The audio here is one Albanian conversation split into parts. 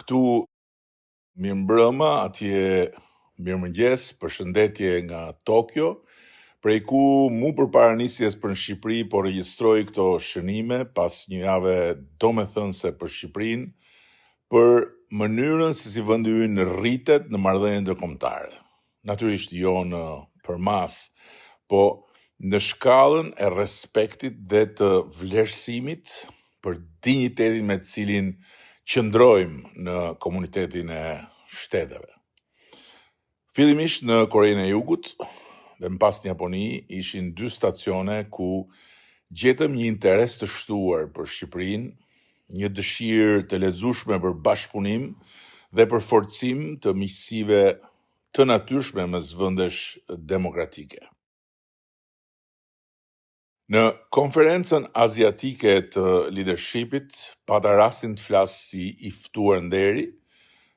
Këtu mirëmbrëma, atje mirëmëngjes, përshëndetje nga Tokyo, prej ku mu përpara nisjes për në Shqipëri, po regjistroj këto shënime pas një jave domethënëse për Shqipërinë, për mënyrën se si vendi ynë rritet në marrëdhënie ndërkombëtare. Natyrisht jo në përmas, po në shkallën e respektit dhe të vlerësimit për dinjitetin me të cilin qëndrojmë në komunitetin e shteteve. Fillimisht në Korenë e Jugut dhe më pas në Japoni ishin 2 stacione ku gjetëm një interes të shtuar për Shqipërinë, një dëshirë të lexueshme për bashkëpunim dhe për forcim të miqësive të natyrshme mes vendesh demokratike. Në konferencën aziatike të leadershipit, pata rastin të flas si i ftuar nderi,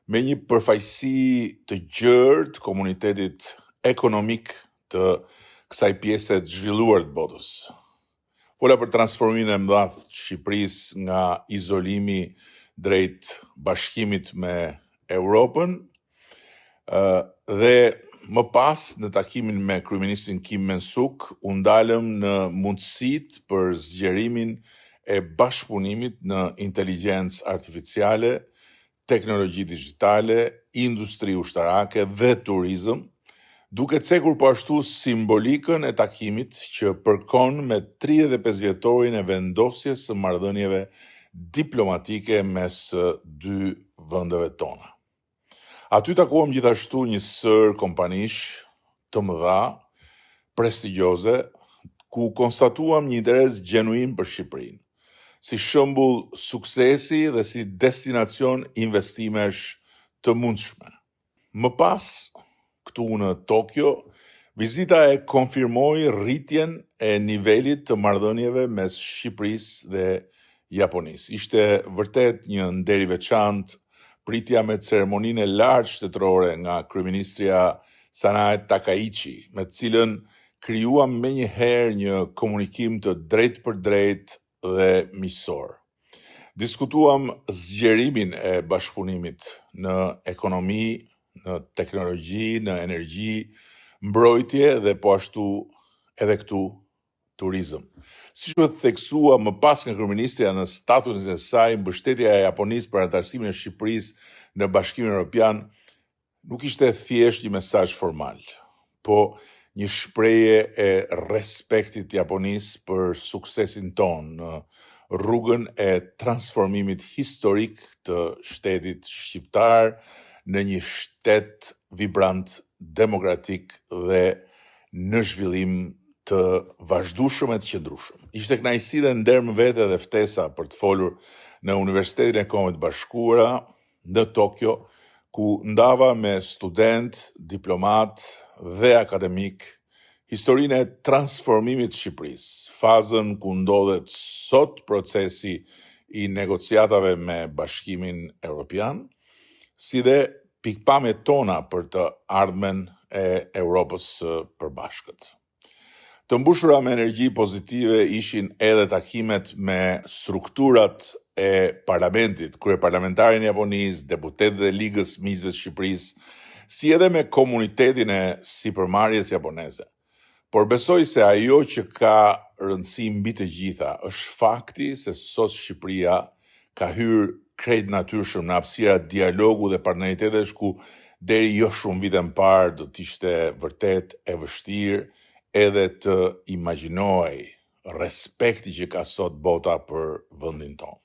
me një përfaqësi të gjerë të komunitetit ekonomik të kësaj pjese të zhvilluar të botës. Fola për transformimin e madh të Shqipërisë nga izolimi drejt bashkimit me Europën, dhe më pas në takimin me kryeministin Kim Men-suk u ndalëm në mundësitë për zgjerimin e bashkëpunimit në inteligjencë artificiale, teknologji digjitale, industri ushtarake dhe turizëm, duke cekur po ashtu simbolikën e takimit që përkon me 35 vjetorin e vendosjes së marrëdhënieve diplomatike mes 2 vendeve tona. Aty takuam gjithashtu një sër kompanish të mëdha, prestigjioze, ku konstatuam një interes gjenuin për Shqipërinë, si shembull suksesi dhe si destinacion investimesh të mundshme. Më pas, këtu në Tokyo, vizita e konfirmoi rritjen e nivelit të marrëdhënieve mes Shqipërisë dhe Japonisë. Ishte vërtet një nder i veçantë pritja me ceremoninë e lartë shtetërore nga kryeministria Sanae Takaichi, me të cilën krijuam menjëherë një komunikim të drejtë për drejtë dhe miqësor. Diskutuam zgjerimin e bashkëpunimit në ekonomi, në teknologji, në energji, mbrojtje dhe po ashtu edhe këtu turizëm. Siç u theksua më pas nga kryeministja në statusin e saj, mbështetja e Japonisë për anëtarësimin e Shqipërisë në Bashkimin Evropian nuk ishte thjesht një mesazh formal, po një shprehje e respektit të Japonisë për suksesin tonë në rrugën e transformimit historik të shtetit shqiptar në një shtet vibrant, demokratik dhe në zhvillim të vazhdueshëm e të qëndrueshëm. Ishte kënaqësi dhe nder më vete dhe ftesa për të folur në Universitetin e Kombeve të Bashkuara në Tokyo, ku ndava me student, diplomat dhe akademik historinë e transformimit të Shqipërisë, fazën ku ndodhet sot procesi i negociatave me Bashkimin Evropian, si dhe pikpamjet tona për të ardhmen e Europës së përbashkët. Të mbushura me energji pozitive ishin edhe takimet me strukturat e parlamentit, kryeparlamentarin e Japonisë, deputetët e Ligës Miqësve të Shqipërisë, si edhe me komunitetin e sipërmarrjes japoneze. Por besoj se ajo që ka rëndësi mbi të gjitha është fakti se sot Shqipëria ka hyrë krejt natyrshëm në hapësira dialogu dhe partneritetesh ku deri jo shumë vite më parë do të ishte vërtet e vështirë edhe të imagjinoj respekti që ka sot bota për vendin tonë.